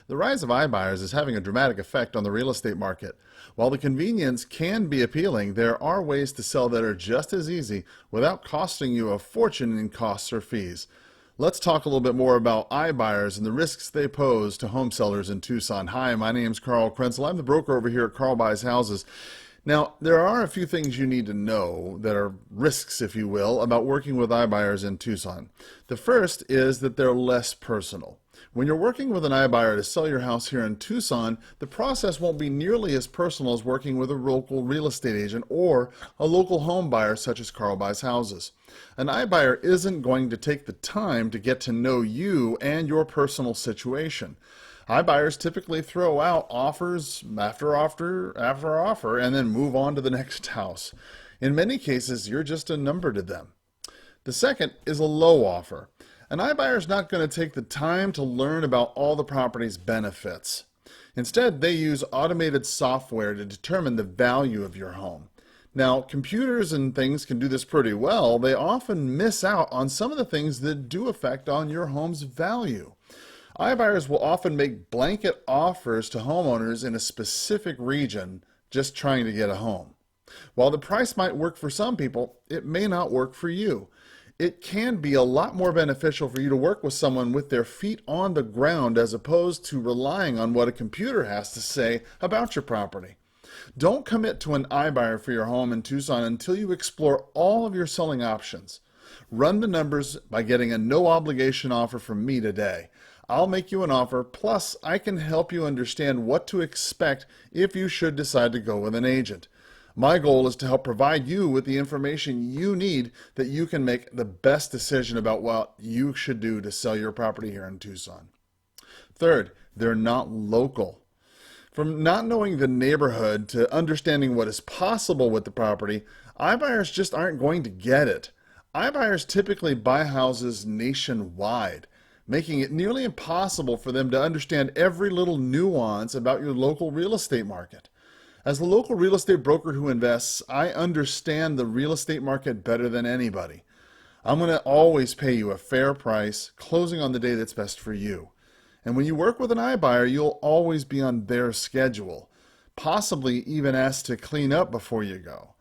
The rise of iBuyers is having a dramatic effect on the real estate market. While the convenience can be appealing, there are ways to sell that are just as easy without costing you a fortune in costs or fees. Let's talk a little bit more about iBuyers and the risks they pose to home sellers in Tucson. Hi, my name is Carl Krenzel. I'm the broker over here at Carl Buys Houses. Now, there are a few things you need to know that are risks, if you will, about working with iBuyers in Tucson. The first is that they're less personal. When you're working with an iBuyer to sell your house here in Tucson, the process won't be nearly as personal as working with a local real estate agent or a local home buyer such as Carl Buys Houses. An iBuyer isn't going to take the time to get to know you and your personal situation. iBuyers typically throw out offers after offer and then move on to the next house. In many cases, you're just a number to them. The second is a low offer. An iBuyer is not going to take the time to learn about all the property's benefits. Instead, they use automated software to determine the value of your home. Now, computers and things can do this pretty well. They often miss out on some of the things that do affect on your home's value. iBuyers will often make blanket offers to homeowners in a specific region just trying to get a home. While the price might work for some people, it may not work for you. It can be a lot more beneficial for you to work with someone with their feet on the ground as opposed to relying on what a computer has to say about your property. Don't commit to an iBuyer for your home in Tucson until you explore all of your selling options. Run the numbers by getting a no obligation offer from me today. I'll make you an offer, plus I can help you understand what to expect if you should decide to go with an agent. My goal is to help provide you with the information you need that you can make the best decision about what you should do to sell your property here in Tucson. Third, they're not local. From not knowing the neighborhood to understanding what is possible with the property, iBuyers just aren't going to get it. iBuyers typically buy houses nationwide, making it nearly impossible for them to understand every little nuance about your local real estate market. As a local real estate broker who invests, I understand the real estate market better than anybody. I'm going to always pay you a fair price, closing on the day that's best for you. And when you work with an iBuyer, you'll always be on their schedule, possibly even asked to clean up before you go.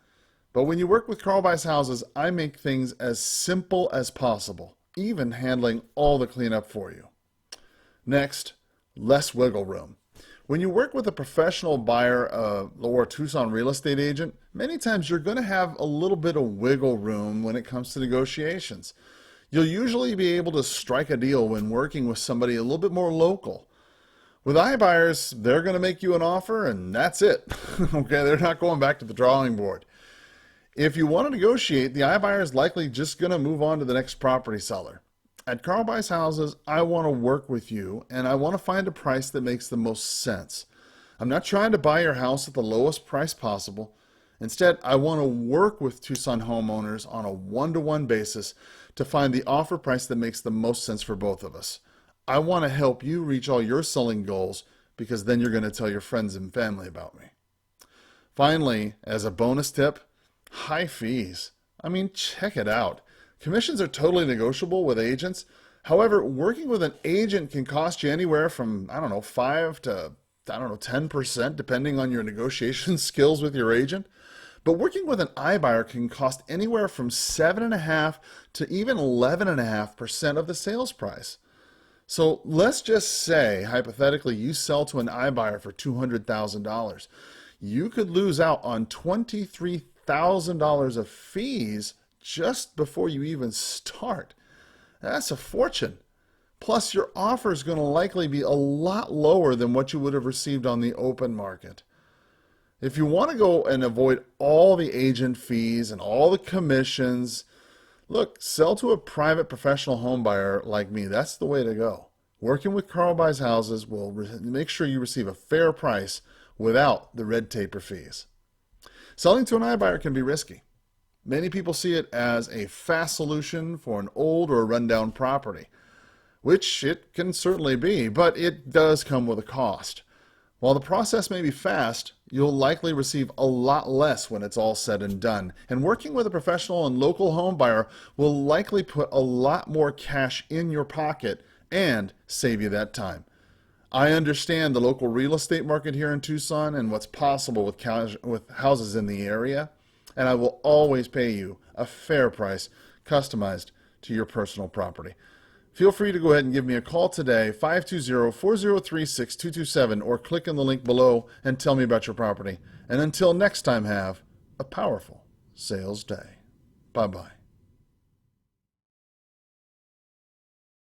But when you work with Carl Buys Houses, I make things as simple as possible, even handling all the cleanup for you. Next, less wiggle room. When you work with a professional buyer or a Tucson real estate agent, many times you're going to have a little bit of wiggle room when it comes to negotiations. You'll usually be able to strike a deal when working with somebody a little bit more local. With iBuyers, they're going to make you an offer and that's it. Okay, they're not going back to the drawing board. If you want to negotiate, the iBuyer is likely just going to move on to the next property seller. At Carl Buys Houses, I want to work with you and I want to find a price that makes the most sense. I'm not trying to buy your house at the lowest price possible. Instead, I want to work with Tucson homeowners on a one-to-one basis to find the offer price that makes the most sense for both of us. I want to help you reach all your selling goals because then you're going to tell your friends and family about me. Finally, as a bonus tip, high fees. I mean, check it out. Commissions are totally negotiable with agents. However, working with an agent can cost you anywhere from, 5 to, 10%, depending on your negotiation skills with your agent. But working with an iBuyer can cost anywhere from 7.5% to even 11.5% of the sales price. So let's just say, hypothetically, you sell to an iBuyer for $200,000. You could lose out on $23,000 of fees just before you even start. That's a fortune. Plus, your offer is going to likely be a lot lower than what you would have received on the open market. If you want to go and avoid all the agent fees and all the commissions, look, sell to a private professional home buyer like me. That's the way to go. Working with Carl Buys Houses will make sure you receive a fair price without the red tape or fees. Selling to an iBuyer can be risky. Many people see it as a fast solution for an old or rundown property, which it can certainly be, but it does come with a cost. While the process may be fast, you'll likely receive a lot less when it's all said and done. And working with a professional and local home buyer will likely put a lot more cash in your pocket and save you that time. I understand the local real estate market here in Tucson and what's possible with houses in the area, and I will always pay you a fair price customized to your personal property. Feel free to go ahead and give me a call today, 520-4036-227, or click on the link below and tell me about your property. And until next time, have a powerful sales day. Bye-bye.